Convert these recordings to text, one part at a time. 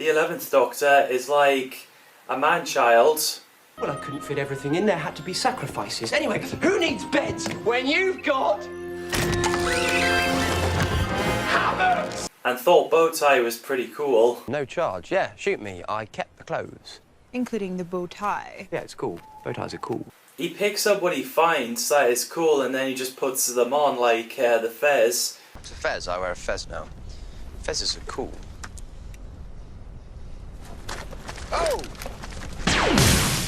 The 11th Doctor is like a man-child. Well, I couldn't fit everything in. There had to be sacrifices. Anyway, who needs beds when you've got hammers? And thought Bowtie was pretty cool. No charge. Yeah, shoot me. I kept the clothes. Including the bow tie. Yeah, it's cool. Bow ties are cool. He picks up what he finds that is cool and then he just puts them on like the fez. It's a fez. I wear a fez now. Fezzes are cool. Oh!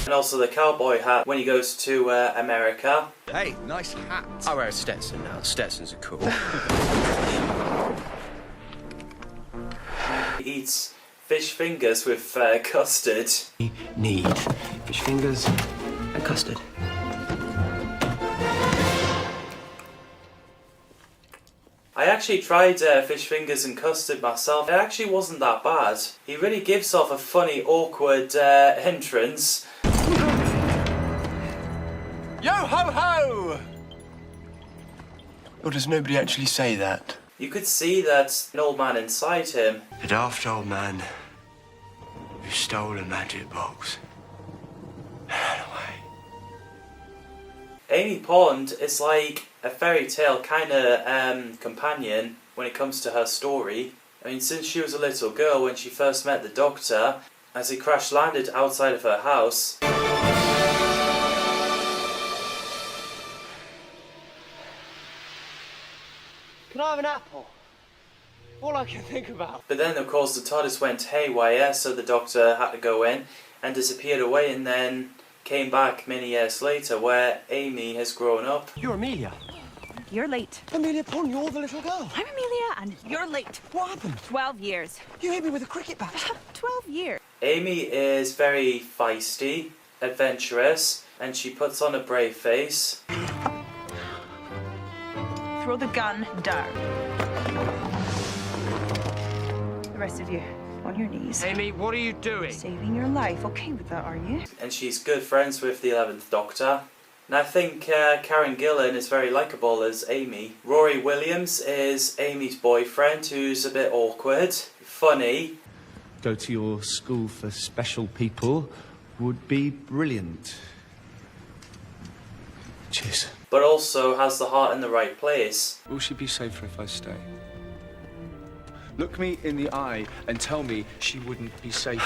And also the cowboy hat when he goes to America. Hey, nice hat. I wear a Stetson now. Stetsons are cool. He eats fish fingers with custard. We need fish fingers and custard. I actually tried fish fingers and custard myself. It actually wasn't that bad. He really gives off a funny, awkward entrance. Yo ho ho! Or does nobody actually say that? You could see that an old man inside him. The daft old man who stole a magic box and ran away. Amy Pond is like a fairy tale kind of companion when it comes to her story. I mean, since she was a little girl when she first met the Doctor, as he crash landed outside of her house. Can I have an apple? All I can think about. But then, of course, the Tardis went haywire, so the Doctor had to go in and disappeared away, and then came back many years later where Amy has grown up. You're Amelia. You're late. Amelia Pond, you're the little girl. I'm Amelia, and you're late. What happened? 12 years. You hit me with a cricket bat. 12 years. Amy is very feisty, adventurous, and she puts on a brave face. Throw the gun down. The rest of you, on your knees. Amy, what are you doing? Saving your life. Okay with that, are you? And she's good friends with the 11th Doctor. And I think Karen Gillan is very likeable as Amy. Rory Williams is Amy's boyfriend, who's a bit awkward, funny. Go to your school for special people would be brilliant. Cheers. But also has the heart in the right place. Will she be safer if I stay? Look me in the eye and tell me she wouldn't be safer.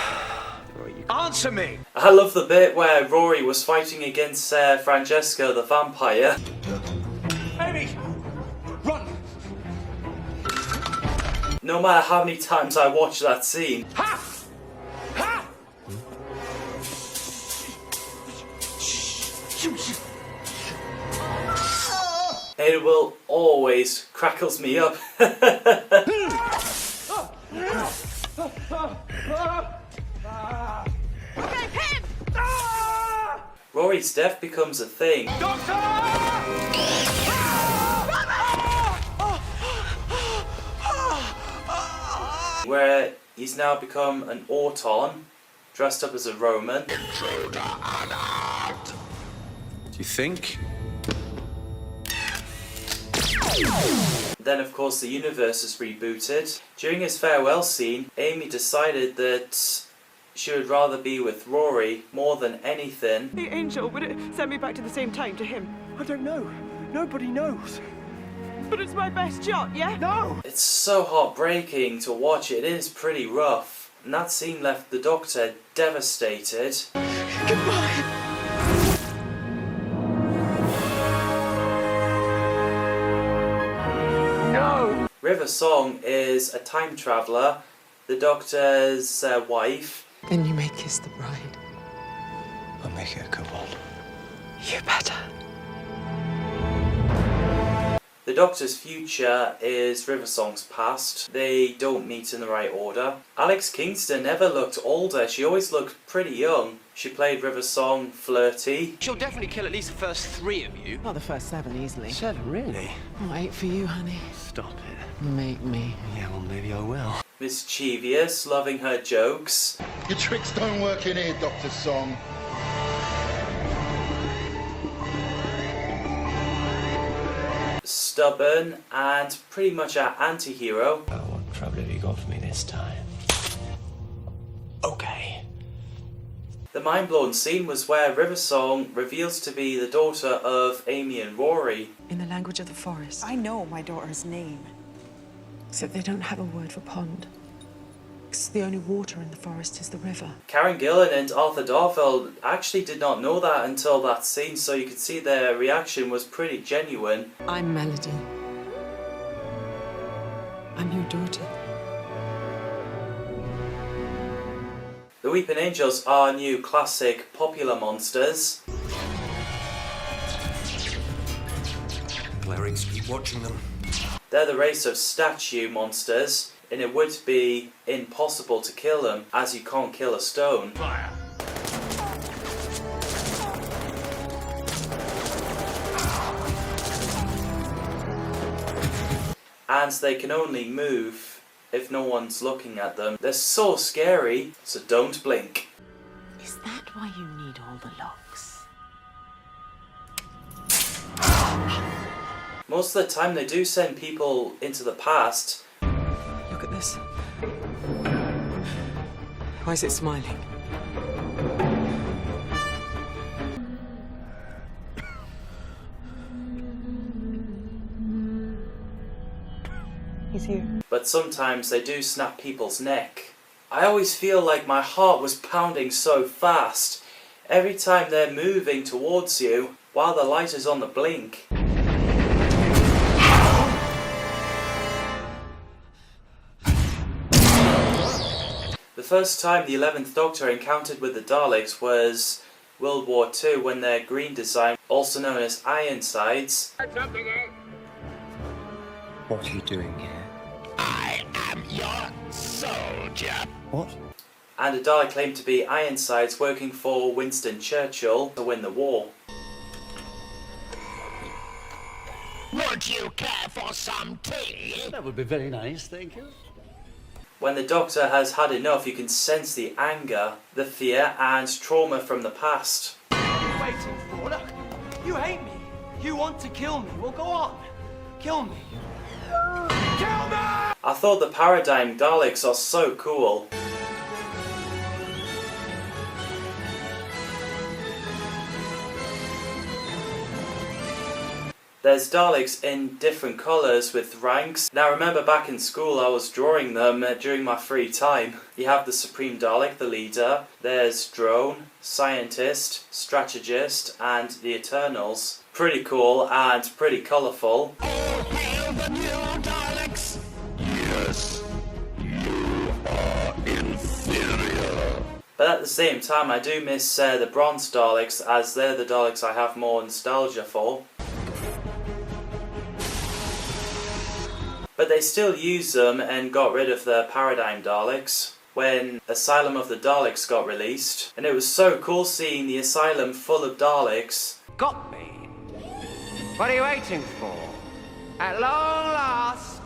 Answer me! I love the bit where Rory was fighting against Francesca the vampire. Amy! Run! No matter how many times I watch that scene, Ha! Ha! it will always crackles me up. Rory's death becomes a thing. Where he's now become an Auton, dressed up as a Roman. Do you think? Then of course the universe is rebooted. During his farewell scene, Amy decided that she would rather be with Rory more than anything. The angel, would it send me back to the same time to him? I don't know. Nobody knows. But it's my best shot, yeah? No! It's so heartbreaking to watch. It is pretty rough. And that scene left the Doctor devastated. Goodbye! No! River Song is a time traveller, the Doctor's wife. Then you may kiss the bride. I'll make it a good one. You better. The Doctor's future is River Song's past. They don't meet in the right order. Alex Kingston never looked older. She always looked pretty young. She played River Song flirty. She'll definitely kill at least the first 3 of you. Not the first 7 easily. 7, really? I'll wait for you, honey. Stop it. Make me. Yeah, well, maybe I will. Mischievous, loving her jokes. Your tricks don't work in here, Dr. Song. Stubborn and pretty much our anti-hero. Oh, what trouble have you got for me this time? Okay. The mind-blowing scene was where Riversong reveals to be the daughter of Amy and Rory. In the language of the forest. I know my daughter's name. Except they don't have a word for pond. Because the only water in the forest is the river. Karen Gillan and Arthur Darvill actually did not know that until that scene, so you could see their reaction was pretty genuine. I'm Melody. I'm your daughter. The Weeping Angels are new classic popular monsters. Clerics, keep watching them. They're the race of statue monsters, and it would be impossible to kill them, as you can't kill a stone. Fire! And they can only move if no one's looking at them. They're so scary, so don't blink. Is that why you need all the locks? Most of the time they do send people into the past. Look at this. Why is it smiling? He's here. But sometimes they do snap people's neck. I always feel like my heart was pounding so fast every time they're moving towards you while the light is on the blink. The first time the 11th Doctor encountered with the Daleks was World War II, when their green design, also known as Ironsides, What are you doing here? I am your soldier. What? and a Dalek claimed to be Ironsides working for Winston Churchill to win the war. Would you care for some tea? That would be very nice, thank you. When the Doctor has had enough, you can sense the anger, the fear and trauma from the past. What are you waiting for? Look, you hate me. You want to kill me. Well, go on. Kill me. Kill me! I thought the Paradigm Daleks are so cool. There's Daleks in different colours with ranks. Now remember, back in school I was drawing them during my free time. You have the Supreme Dalek, the leader. There's Drone, Scientist, Strategist and the Eternals. Pretty cool and pretty colourful. All hail the new Daleks! Yes, you are inferior. But at the same time I do miss the Bronze Daleks, as they're the Daleks I have more nostalgia for. But they still use them and got rid of the Paradigm Daleks when Asylum of the Daleks got released. And it was so cool seeing the asylum full of Daleks. Got me. What are you waiting for? At long last,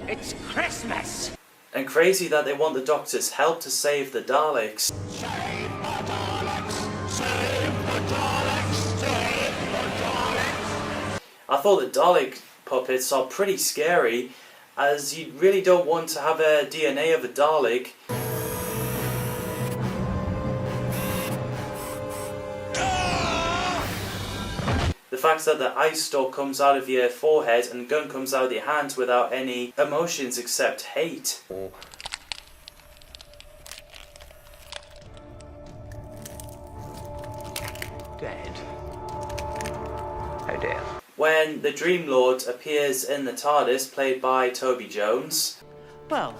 it's Christmas. And crazy that they want the Doctor's help to save the Daleks. Save the Daleks! Save the Daleks! Save the Daleks! I thought the Dalek puppets are pretty scary, as you really don't want to have a DNA of a Dalek. The fact that the ice stalk comes out of your forehead and gun comes out of your hands without any emotions except hate. Dead. Oh dear. When the Dream Lord appears in the Tardis, played by Toby Jones. Well,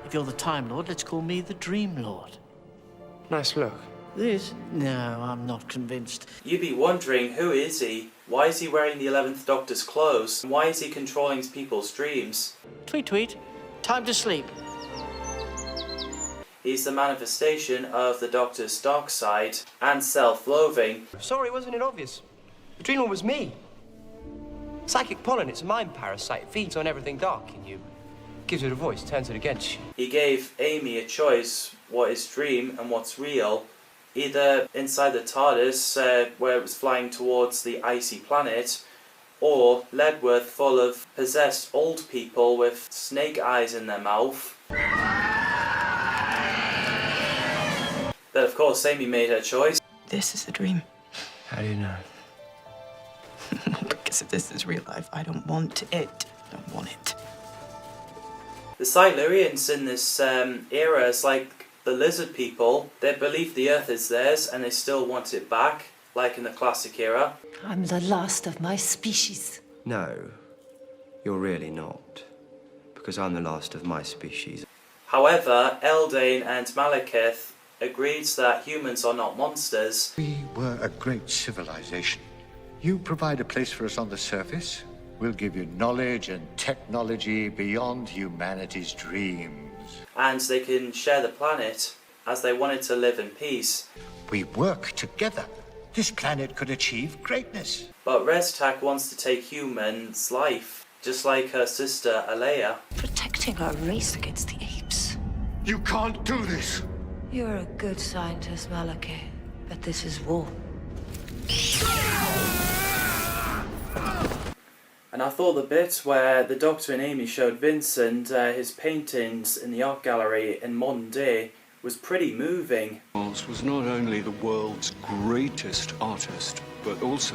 if you're the Time Lord, let's call me the Dream Lord. Nice look. This? No, I'm not convinced. You'd be wondering, who is he? Why is he wearing the 11th Doctor's clothes? Why is he controlling people's dreams? Tweet, tweet. Time to sleep. He's the manifestation of the Doctor's dark side and self-loathing. Sorry, wasn't it obvious? The Dream Lord was me. Psychic pollen, it's a mind parasite. It feeds on everything dark in you. Gives it a voice, turns it against you. He gave Amy a choice, what is dream and what's real. Either inside the TARDIS, where it was flying towards the icy planet, or Ledworth full of possessed old people with snake eyes in their mouth. But of course, Amy made her choice. This is a dream. How do you know? Because if this is real life, I don't want it. I don't want it. The Silurians in this era is like the lizard people. They believe the Earth is theirs and they still want it back, like in the classic era. I'm the last of my species. No, you're really not. Because I'm the last of my species. However, Eldane and Malekith agreed that humans are not monsters. We were a great civilization. You provide a place for us on the surface. We'll give you knowledge and technology beyond humanity's dreams. And they can share the planet as they wanted to live in peace. We work together. This planet could achieve greatness. But Reztak wants to take humans' life, just like her sister Alea. Protecting our race against the apes. You can't do this. You're a good scientist, Malachi, but this is war. And I thought the bit where the Doctor and Amy showed Vincent his paintings in the art gallery in modern day was pretty moving. Charles was not only the world's greatest artist, but also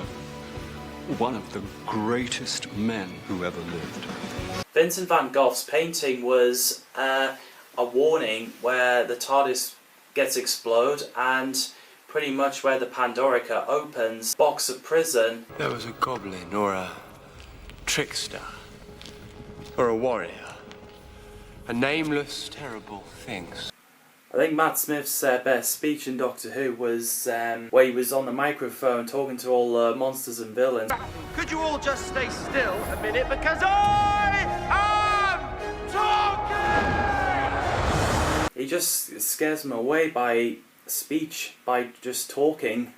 one of the greatest men who ever lived. Vincent van Gogh's painting was a warning where the Tardis gets exploded and pretty much where the Pandora opens, box of prison. There was a goblin or a trickster or a warrior. A nameless, terrible things. I think Matt Smith's best speech in Doctor Who was where he was on the microphone talking to all the monsters and villains. Could you all just stay still a minute, because I am talking! He just scares them away by speech, by just talking.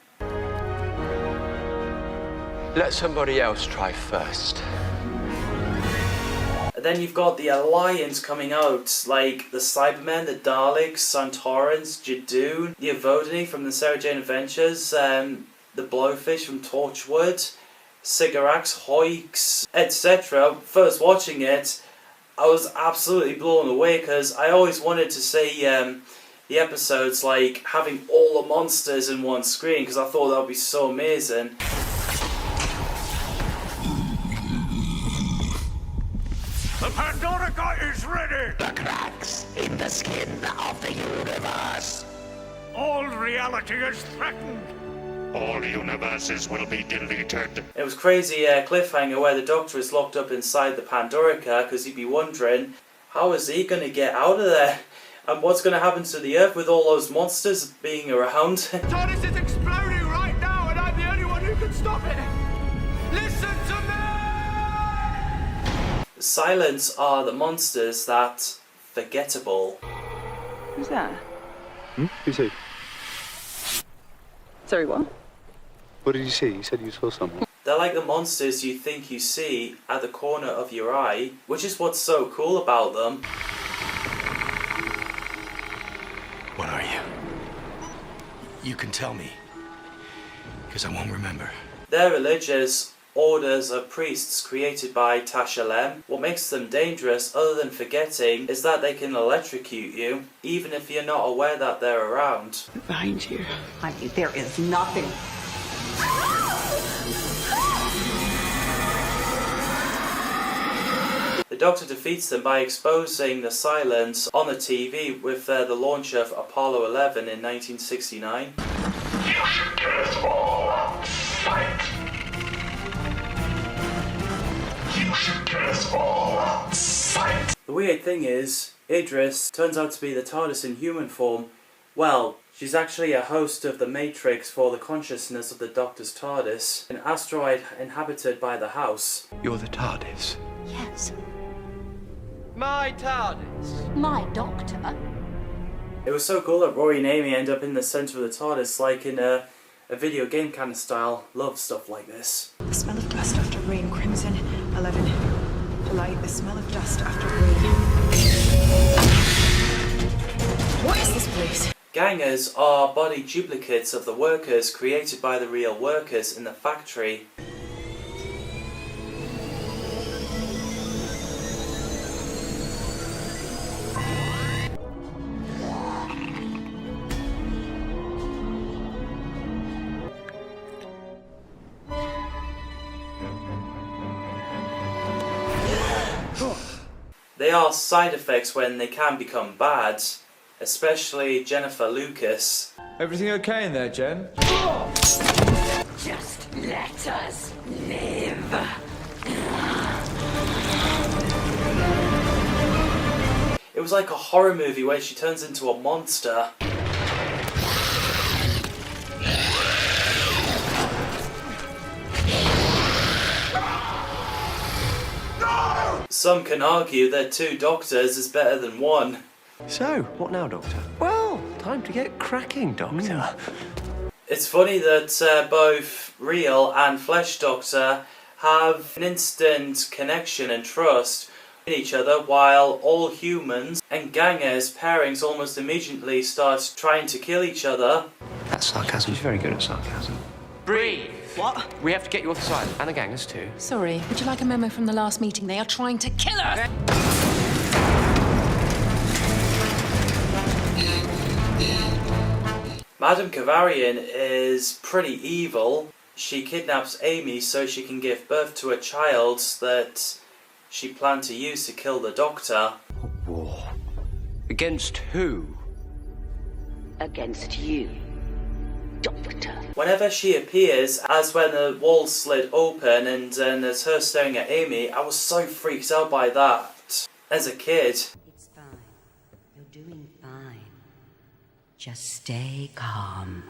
Let somebody else try first. Then you've got the Alliance coming out, like the Cybermen, the Daleks, Santorans, Jadoon, the Avodini from the Sarah Jane Adventures, the Blowfish from Torchwood, Sigarax, Hoix, etc. First watching it, I was absolutely blown away because I always wanted to see the episodes like having all the monsters in one screen because I thought that would be so amazing. The Pandora is ready! The cracks in the skin of the universe. All reality is threatened. All universes will be deleted. It was crazy cliffhanger where the Doctor is locked up inside the Pandora because you'd be wondering, how is he going to get out of there? And what's going to happen to the Earth with all those monsters being around? Tardis is exploding right now, and I'm the only one who can stop it! Listen to me! Silence are the monsters that forgettable. Who's that? Who's he? Sorry, what? What did you see? You said you saw someone. They're like the monsters you think you see at the corner of your eye, which is what's so cool about them. What are you? You can tell me. Because I won't remember. They're religious orders of priests created by Tasha Lem. What makes them dangerous, other than forgetting, is that they can electrocute you, even if you're not aware that they're around. Behind you. Honey, there is nothing. The Doctor defeats them by exposing the silence on the TV with the launch of Apollo 11 in 1969. You should curse all. Fight. You should curse all. Fight. The weird thing is, Idris turns out to be the TARDIS in human form. Well, she's actually a host of the Matrix for the consciousness of the Doctor's TARDIS, an asteroid inhabited by the House. You're the TARDIS. Yes, My TARDIS. my doctor. It was so cool that Rory and Amy end up in the centre of the TARDIS, like in a video game kind of style. Love stuff like this. The smell of dust after rain. Crimson 11. Delight. The smell of dust after rain. What is this place? Gangers are body duplicates of the workers created by the real workers in the factory. They are side effects when they can become bad, especially Jennifer Lucas. Everything okay in there, Jen? Just let us live. It was like a horror movie where she turns into a monster. Some can argue that 2 doctors is better than 1. So, what now, Doctor? Well, time to get cracking, Doctor. It's funny that both real and Flesh Doctor have an instant connection and trust in each other, while all humans and gangers pairings almost immediately start trying to kill each other. That's sarcasm. She's very good at sarcasm. Breathe! What? We have to get you off the side, and the gangers too. Sorry, would you like a memo from the last meeting? They are trying to kill us! Madame Kavarian is pretty evil. She kidnaps Amy so she can give birth to a child that she planned to use to kill the Doctor. War. Against who? Against you, Doctor. Whenever she appears, as when the wall slid open and there's her staring at Amy, I was so freaked out by that as a kid. It's fine. You're doing fine. Just stay calm.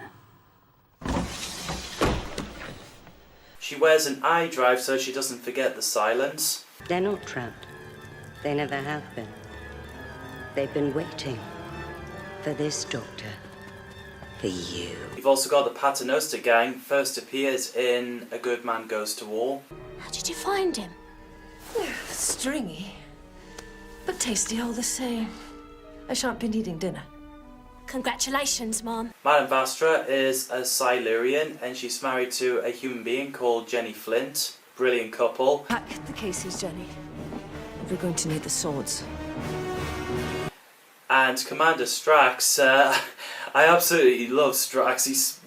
She wears an eye drive so she doesn't forget the silence. They're not trapped. They never have been. They've been waiting for this, Doctor. For you. You've also got the Paternoster gang, first appears in A Good Man Goes to War. How did you find him? Stringy, but tasty all the same. I shan't be needing dinner. Congratulations, Mom. Madame Vastra is a Silurian and she's married to a human being called Jenny Flint. Brilliant couple. Pack the cases, Jenny. We're going to need the swords. And Commander Strax, I absolutely love Strax. He's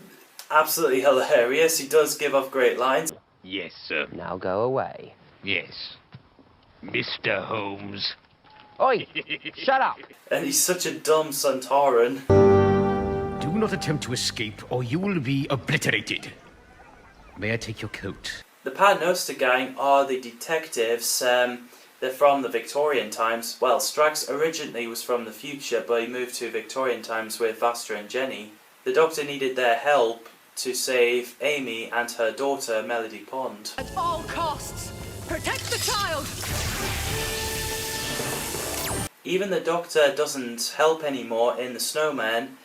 absolutely hilarious. He does give off great lines. Yes, sir. Now go away. Yes. Mr. Holmes. Oi! Shut up! And he's such a dumb Centauran. Do not attempt to escape or you will be obliterated. May I take your coat? The Paternoster gang are the detectives. They're from the Victorian times. Well, Strax originally was from the future, but he moved to Victorian times with Vastra and Jenny. The Doctor needed their help to save Amy and her daughter, Melody Pond. At all costs, protect the child! Even the Doctor doesn't help anymore in the Snowman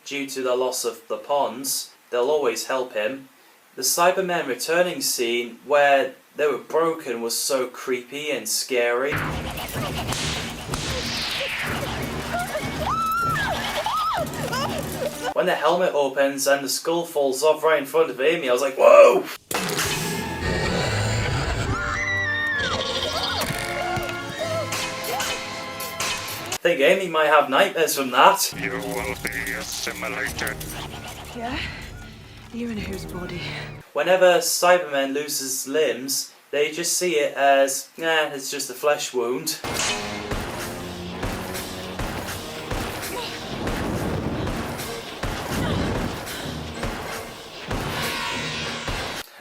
due to the loss of the ponds. They'll always help him. The Cybermen returning scene where they were broken was so creepy and scary. When the helmet opens and the skull falls off right in front of Amy, I was like, whoa! I think Amy might have nightmares from that. You will be assimilated. Yeah? You're in whose body? Whenever Cybermen loses limbs, they just see it as, it's just a flesh wound.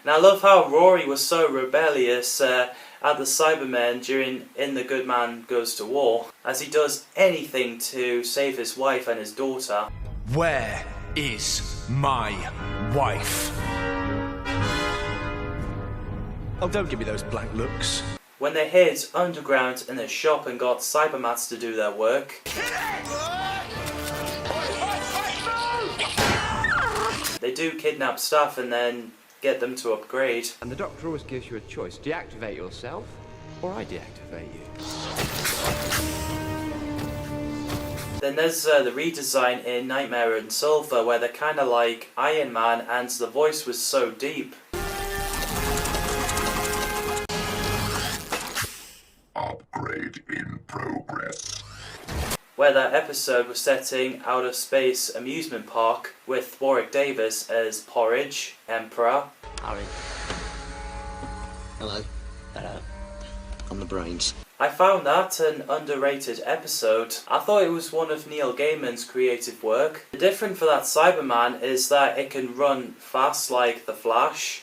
And I love how Rory was so rebellious at the Cybermen in The Good Man Goes to War, as he does anything to save his wife and his daughter. Where is my wife? Oh, don't give me those blank looks. When they hid underground in a shop and got cybermats to do their work, they do kidnap staff and then get them to upgrade. And the Doctor always gives you a choice. Deactivate yourself, or I deactivate you. Then there's the redesign in Nightmare and Silver where they're kind of like Iron Man and the voice was so deep. Upgrade in progress. Where that episode was setting Outer Space Amusement Park with Warwick Davis as Porridge, Emperor. Harry. Hello. Hello. I'm the brains. I found that an underrated episode. I thought it was one of Neil Gaiman's creative work. The difference for that Cyberman is that it can run fast like the Flash.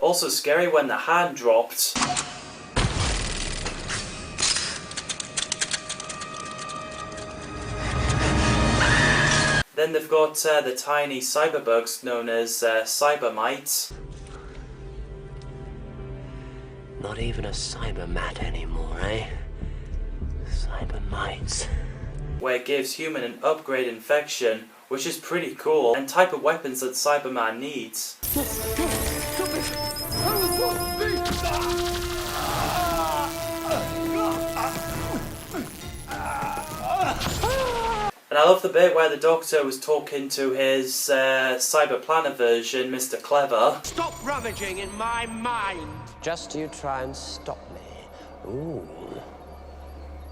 Also scary when the hand dropped. Then they've got the tiny cyberbugs known as cybermites. Not even a cybermat anymore, eh? Cybermites. Where it gives human an upgrade infection, which is pretty cool, and type of weapons that Cyberman needs. And I love the bit where the Doctor was talking to his Cyber Planner version, Mr. Clever. Stop rummaging in my mind! Just you try and stop me. Ooh.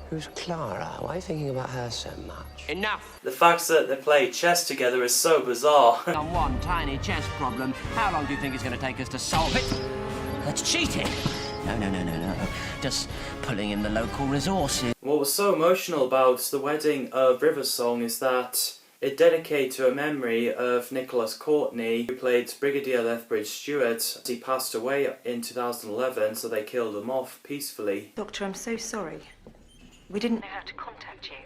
Who's Clara? Why are you thinking about her so much? Enough! The fact that they play chess together is so bizarre. On one tiny chess problem, how long do you think it's going to take us to solve it? That's cheating! No. Just pulling in the local resources. What was so emotional about the wedding of River Song is that it dedicated to a memory of Nicholas Courtney, who played Brigadier Lethbridge Stewart. He passed away in 2011, so they killed him off peacefully. Doctor, I'm so sorry. We didn't know how to contact you.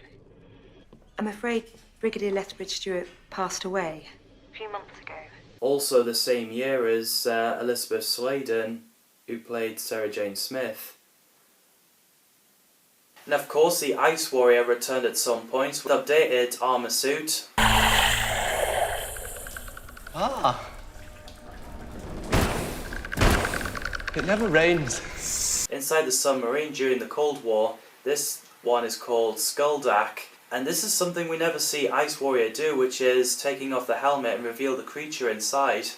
I'm afraid Brigadier Lethbridge Stewart passed away a few months ago. Also the same year as Elizabeth Sladen, who played Sarah Jane Smith. And of course the Ice Warrior returned at some point with updated armour suit. Ah. It never rains. Inside the submarine during the Cold War, this one is called Skuldak. And this is something we never see Ice Warrior do, which is taking off the helmet and reveal the creature inside.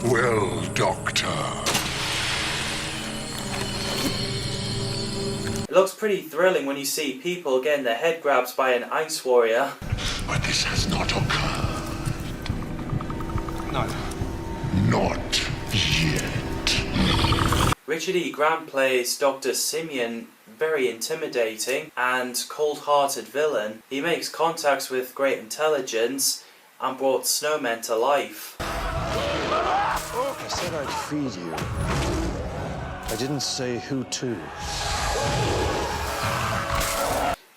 Well, Doctor. It looks pretty thrilling when you see people getting their head grabbed by an Ice Warrior. But this has not occurred. No. Not yet. Richard E. Grant plays Dr. Simeon, very intimidating and cold-hearted villain. He makes contacts with great intelligence and brought snowmen to life. I said I'd feed you. I didn't say who to.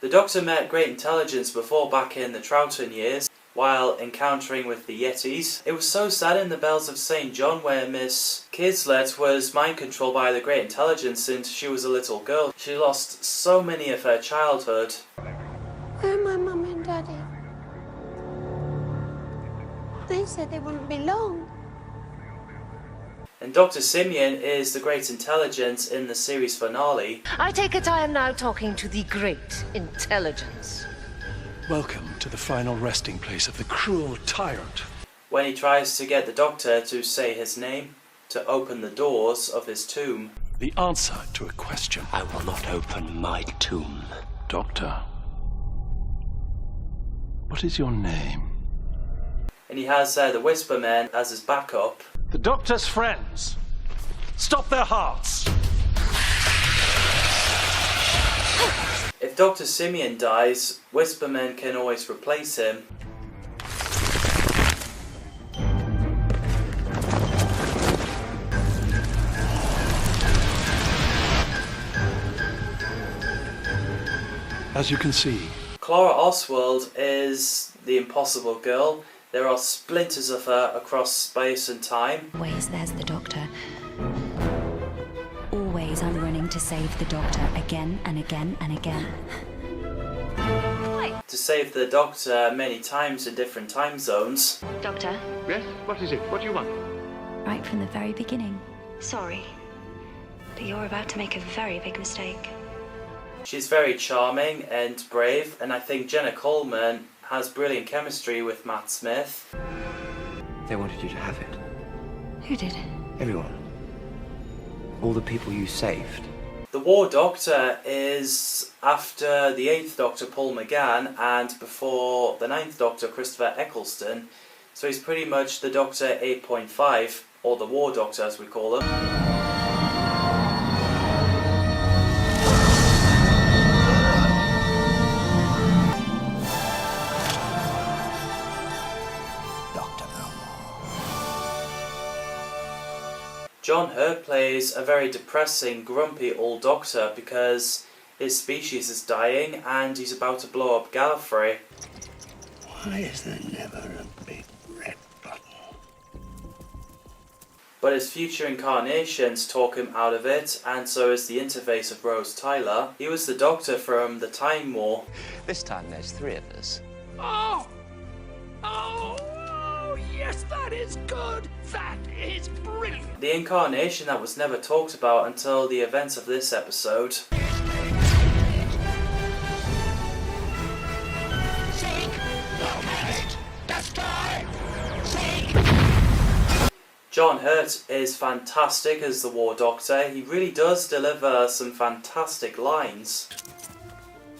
The Doctor met great intelligence before back in the Troughton years, while encountering with the Yetis. It was so sad in the Bells of St. John where Miss Kislet was mind-controlled by the great intelligence since she was a little girl. She lost so many of her childhood. Where are my mum and daddy? They said they wouldn't be long. And Dr. Simeon is the great intelligence in the series finale. I take it I am now talking to the great intelligence. Welcome to the final resting place of the cruel tyrant. When he tries to get the Doctor to say his name, to open the doors of his tomb. The answer to a question. I will not open my tomb. Doctor, what is your name? And he has the Whispermen as his backup. The Doctor's friends. Stop their hearts. If Dr. Simeon dies, Whispermen can always replace him. As you can see, Clara Oswald is the impossible girl. There are splinters of her across space and time. Always there's the Doctor. Always I'm running to save the Doctor again and again and again. To save the Doctor many times in different time zones. Doctor? Yes? What is it? What do you want? Right from the very beginning. Sorry, but you're about to make a very big mistake. She's very charming and brave, and I think Jenna Coleman has brilliant chemistry with Matt Smith. They wanted you to have it. Who did? Everyone. All the people you saved. The War Doctor is after the 8th Doctor, Paul McGann, and before the 9th Doctor, Christopher Eccleston. So he's pretty much the Doctor 8.5, or the War Doctor as we call him. John Hurt plays a very depressing, grumpy old Doctor because his species is dying and he's about to blow up Gallifrey. Why is there never a big red button? But his future incarnations talk him out of it, and so is the interface of Rose Tyler. He was the Doctor from the Time War. This time there's 3 of us. Oh! Oh! Yes, that is good! That is brilliant! The incarnation that was never talked about until the events of this episode. John Hurt is fantastic as the War Doctor. He really does deliver some fantastic lines.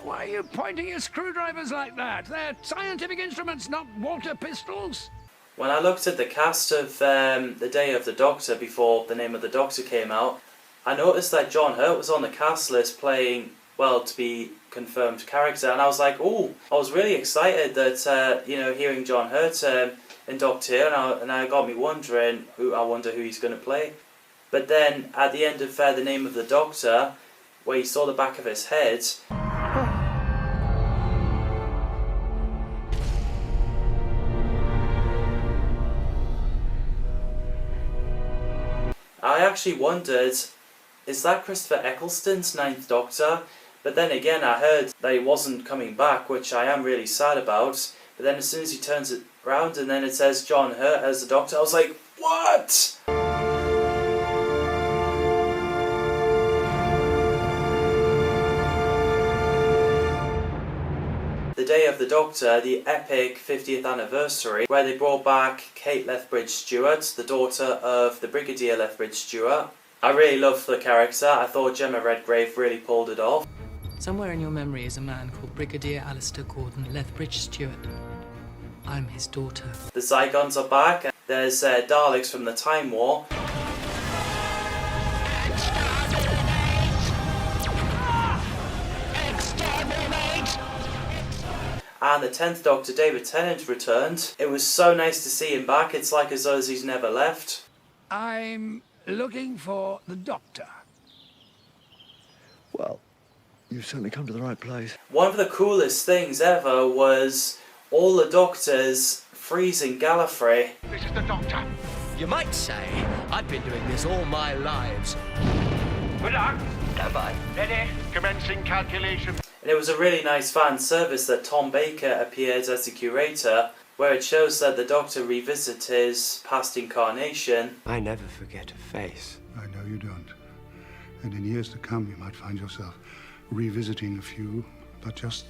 Why are you pointing your screwdrivers like that? They're scientific instruments, not water pistols. When I looked at the cast of The Day of the Doctor before the name of the Doctor came out, I noticed that John Hurt was on the cast list playing, well, to be confirmed character, and I was like, oh, I was really excited that, hearing John Hurt in Doctor Who, and I got me wondering, I wonder who he's going to play. But then, at the end of The Name of the Doctor, where you saw the back of his head, I actually wondered, is that Christopher Eccleston's Ninth Doctor? But then again, I heard that he wasn't coming back, which I am really sad about. But then as soon as he turns it around and then it says John Hurt as the Doctor, I was like, what? The Day of the Doctor, the epic 50th anniversary, where they brought back Kate Lethbridge-Stewart, the daughter of the Brigadier Lethbridge-Stewart. I really loved the character. I thought Gemma Redgrave really pulled it off. Somewhere in your memory is a man called Brigadier Alistair Gordon Lethbridge-Stewart. I'm his daughter. The Zygons are back. There's Daleks from the Time War. And the 10th Doctor, David Tennant, returned. It was so nice to see him back. It's like as though he's never left. I'm looking for the Doctor. Well, you've certainly come to the right place. One of the coolest things ever was all the Doctors freezing Gallifrey. This is the Doctor. You might say I've been doing this all my lives. Good luck. Stand by. Ready. Commencing calculation. And it was a really nice fan service that Tom Baker appeared as the curator, where it shows that the Doctor revisits his past incarnation. I never forget a face. I know you don't. And in years to come, you might find yourself revisiting a few, but just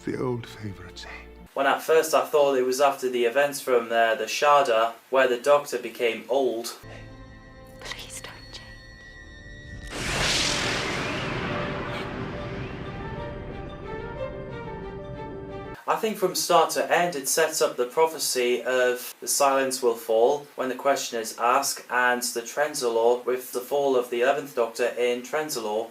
the old favourites. When at first I thought it was after the events from the Shada, where the Doctor became old. Please don't change. I think from start to end it sets up the prophecy of the silence will fall when the question is asked, and the Trenzalore with the fall of the 11th Doctor in Trenzalore.